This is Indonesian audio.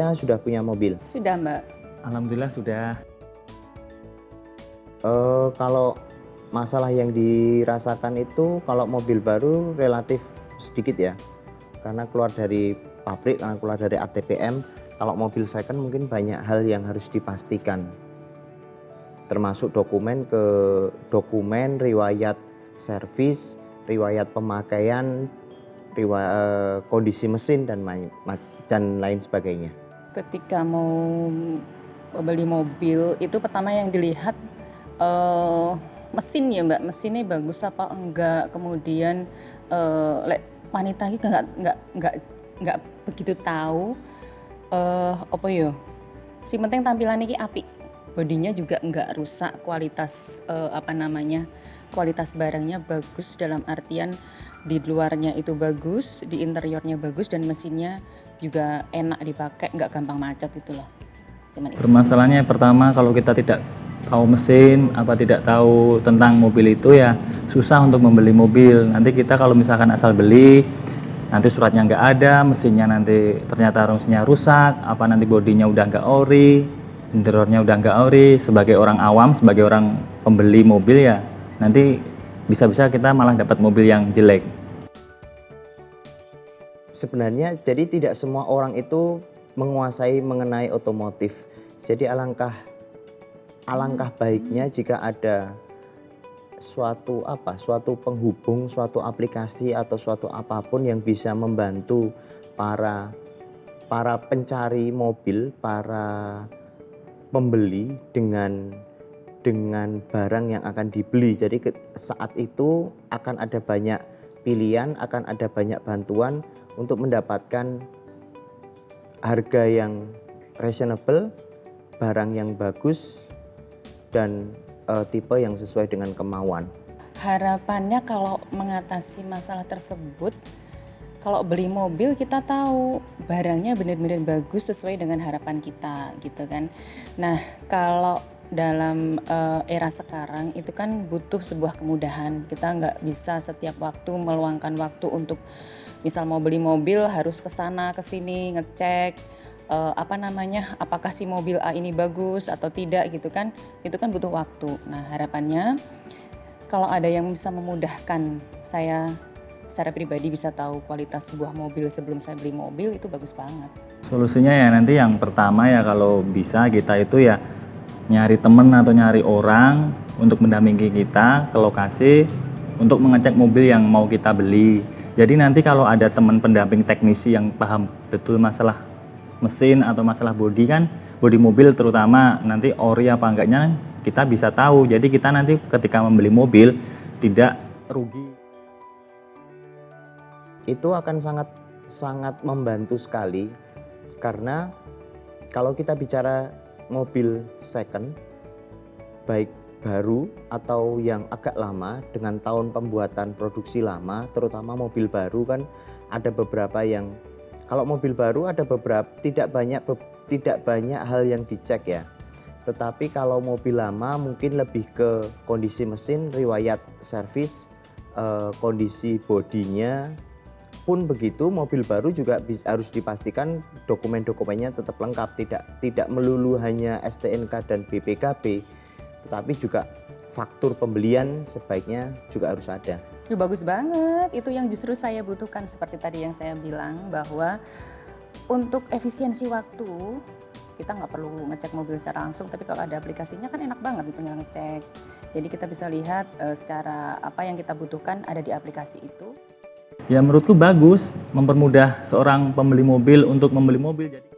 semuanya sudah punya mobil? Sudah, Mbak. Alhamdulillah sudah. Kalau masalah yang dirasakan itu kalau mobil baru relatif sedikit ya, karena keluar dari pabrik, karena keluar dari ATPM. Kalau mobil second mungkin banyak hal yang harus dipastikan, termasuk dokumen, riwayat servis, riwayat pemakaian, kondisi mesin dan lain sebagainya. Ketika mau beli mobil itu pertama yang dilihat mesin ya Mbak, mesinnya bagus apa enggak. Kemudian wanita iki nggak begitu tahu apa yo. Si penting tampilan iki apik, bodinya juga nggak rusak, kualitas kualitas barangnya bagus dalam artian di luarnya itu bagus, di interiornya bagus, dan mesinnya juga enak dipakai, nggak gampang macet itu loh. Permasalahannya pertama kalau kita tidak tahu mesin, tidak tahu tentang mobil itu ya susah untuk membeli mobil. Nanti kita kalau misalkan asal beli, nanti suratnya nggak ada, mesinnya nanti ternyata mesinnya rusak, nanti bodinya udah nggak ori, interiornya udah nggak ori. Sebagai orang awam, sebagai orang pembeli mobil ya nanti bisa-bisa kita malah dapat mobil yang jelek. Sebenarnya jadi tidak semua orang itu menguasai mengenai otomotif. Jadi alangkah baiknya jika ada suatu penghubung, suatu aplikasi atau suatu apapun yang bisa membantu para pencari mobil, para pembeli dengan barang yang akan dibeli. Jadi saat itu akan ada banyak pilihan, akan ada banyak bantuan untuk mendapatkan harga yang reasonable, barang yang bagus, dan tipe yang sesuai dengan kemauan. Harapannya kalau mengatasi masalah tersebut, kalau beli mobil kita tahu barangnya benar-benar bagus sesuai dengan harapan kita gitu kan. Nah kalau dalam era sekarang itu kan butuh sebuah kemudahan. Kita nggak bisa setiap waktu meluangkan waktu untuk misal mau beli mobil harus ke sana ke sini ngecek apakah si mobil A ini bagus atau tidak gitu kan. Itu kan butuh waktu. Nah harapannya kalau ada yang bisa memudahkan saya secara pribadi bisa tahu kualitas sebuah mobil sebelum saya beli mobil, itu bagus banget. Solusinya ya nanti yang pertama ya kalau bisa kita itu ya nyari temen atau nyari orang untuk mendampingi kita ke lokasi untuk mengecek mobil yang mau kita beli. Jadi nanti kalau ada teman pendamping teknisi yang paham betul masalah mesin atau masalah bodi mobil terutama, nanti ori apa enggaknya kita bisa tahu. Jadi kita nanti ketika membeli mobil tidak rugi. Itu akan sangat membantu sekali, karena kalau kita bicara mobil second, baik baru atau yang agak lama dengan tahun pembuatan produksi lama, terutama mobil baru kan ada beberapa yang, kalau mobil baru ada beberapa tidak banyak hal yang dicek ya. Tetapi kalau mobil lama mungkin lebih ke kondisi mesin, riwayat servis, kondisi bodinya. Pun begitu, mobil baru juga harus dipastikan dokumen-dokumennya tetap lengkap, tidak melulu hanya STNK dan BPKB, tetapi juga faktur pembelian sebaiknya juga harus ada. Bagus banget, itu yang justru saya butuhkan seperti tadi yang saya bilang bahwa untuk efisiensi waktu kita nggak perlu ngecek mobil secara langsung, tapi kalau ada aplikasinya kan enak banget tinggal ngecek. Jadi kita bisa lihat secara apa yang kita butuhkan ada di aplikasi itu. Ya menurutku bagus, mempermudah seorang pembeli mobil untuk membeli mobil. Jadi